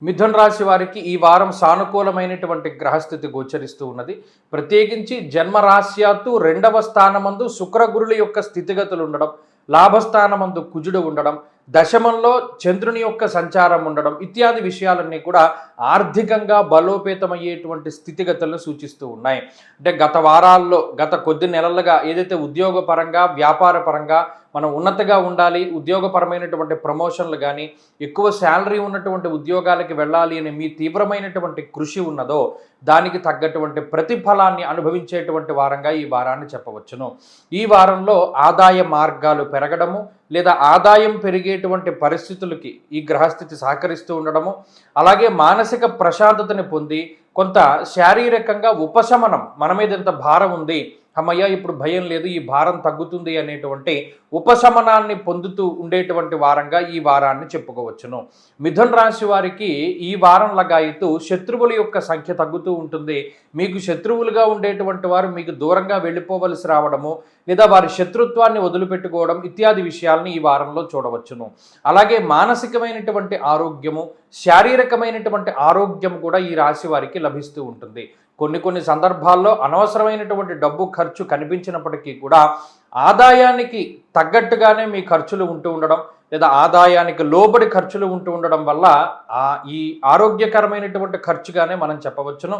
మిథున రాశి వారికి ఈ వారం సానుకూలమైనటువంటి గ్రహస్థితి గోచరిస్తూ ఉన్నది. ప్రత్యేకించి జన్మరాశ్యాత్తు రెండవ స్థానమందు శుక్రగురుల యొక్క స్థితిగతులు ఉండడం, లాభస్థానమందు కుజుడు ఉండడం, దశమంలో చంద్రుని యొక్క సంచారం ఉండడం ఇత్యాది విషయాలన్నీ కూడా ఆర్థికంగా బలోపేతమయ్యేటువంటి స్థితిగతులను సూచిస్తూ ఉన్నాయి. అంటే గత వారాల్లో గత కొద్ది నెలలుగా ఏదైతే ఉద్యోగపరంగా వ్యాపార పరంగా మనం ఉన్నతగా ఉండాలి, ఉద్యోగపరమైనటువంటి ప్రమోషన్లు కానీ ఎక్కువ శాలరీ ఉన్నటువంటి ఉద్యోగాలకి వెళ్ళాలి అని మీ తీవ్రమైనటువంటి కృషి ఉన్నదో దానికి తగ్గటువంటి ప్రతిఫలాన్ని అనుభవించేటువంటి వారంగా ఈ వారాన్ని చెప్పవచ్చును. ఈ వారంలో ఆదాయ మార్గాలు పెరగడము లేదా ఆదాయం పెరిగేటువంటి పరిస్థితులకి ఈ గ్రహస్థితి సహకరిస్తూ ఉండడము, అలాగే మానసిక ప్రశాంతతని పొంది కొంత శారీరకంగా ఉపశమనం, మన మీద ఎంత భారం ఉంది, అమ్మయ్య ఇప్పుడు భయం లేదు, ఈ భారం తగ్గుతుంది అనేటువంటి ఉపశమనాన్ని పొందుతూ ఉండేటువంటి వారంగా ఈ వారాన్ని చెప్పుకోవచ్చును. మిథున రాశి వారికి ఈ వారం లగాయితూ శత్రువుల యొక్క సంఖ్య తగ్గుతూ ఉంటుంది. మీకు శత్రువులుగా ఉండేటువంటి వారు మీకు దూరంగా వెళ్ళిపోవలసి రావడము లేదా వారి శత్రుత్వాన్ని వదిలిపెట్టుకోవడం ఇత్యాది విషయాల్ని ఈ వారంలో చూడవచ్చును. అలాగే మానసికమైనటువంటి ఆరోగ్యము, శారీరకమైనటువంటి ఆరోగ్యం కూడా ఈ రాశి వారికి లభిస్తూ ఉంటుంది. కొన్ని సందర్భాల్లో అనవసరమైనటువంటి డబ్బు ఖర్చు కనిపించినప్పటికీ కూడా ఆదాయానికి తగ్గట్టుగానే మీ ఖర్చులు ఉంటూ ఉండడం లేదా ఆదాయానికి లోబడి ఖర్చులు ఉంటూ ఉండడం వల్ల ఈ ఆరోగ్యకరమైనటువంటి ఖర్చుగానే మనం చెప్పవచ్చును.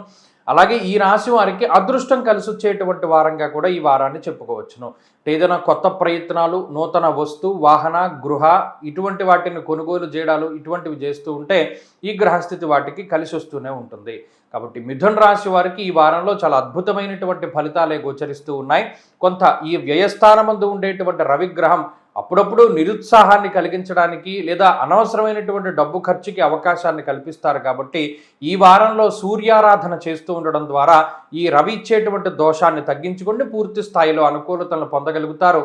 అలాగే ఈ రాశి వారికి అదృష్టం కలిసి వచ్చేటువంటి వారంగా కూడా ఈ వారాన్ని చెప్పుకోవచ్చును. ఏదైనా కొత్త ప్రయత్నాలు, నూతన వస్తు వాహన గృహ ఇటువంటి వాటిని కొనుగోలు చేయడాలు ఇటువంటివి చేస్తూ ఉంటే ఈ గ్రహస్థితి వాటికి కలిసి వస్తూనే ఉంటుంది. కాబట్టి మిథున రాశి వారికి ఈ వారంలో చాలా అద్భుతమైనటువంటి ఫలితాలే గోచరిస్తూ ఉన్నాయి. కొంత ఈ వ్యయస్థానమందు ఉండేటువంటి రవిగ్రహం అప్పుడప్పుడు నిరుత్సాహాన్ని కలిగించడానికి లేదా అనవసరమైనటువంటి డబ్బు ఖర్చుకి అవకాశాన్ని కల్పిస్తారు. కాబట్టి ఈ వారంలో సూర్యారాధన చేస్తూ ఉండడం ద్వారా ఈ రవి ఇచ్చేటువంటి దోషాన్ని తగ్గించుకొని పూర్తి స్థాయిలో అనుకూలతలను పొందగలుగుతారు.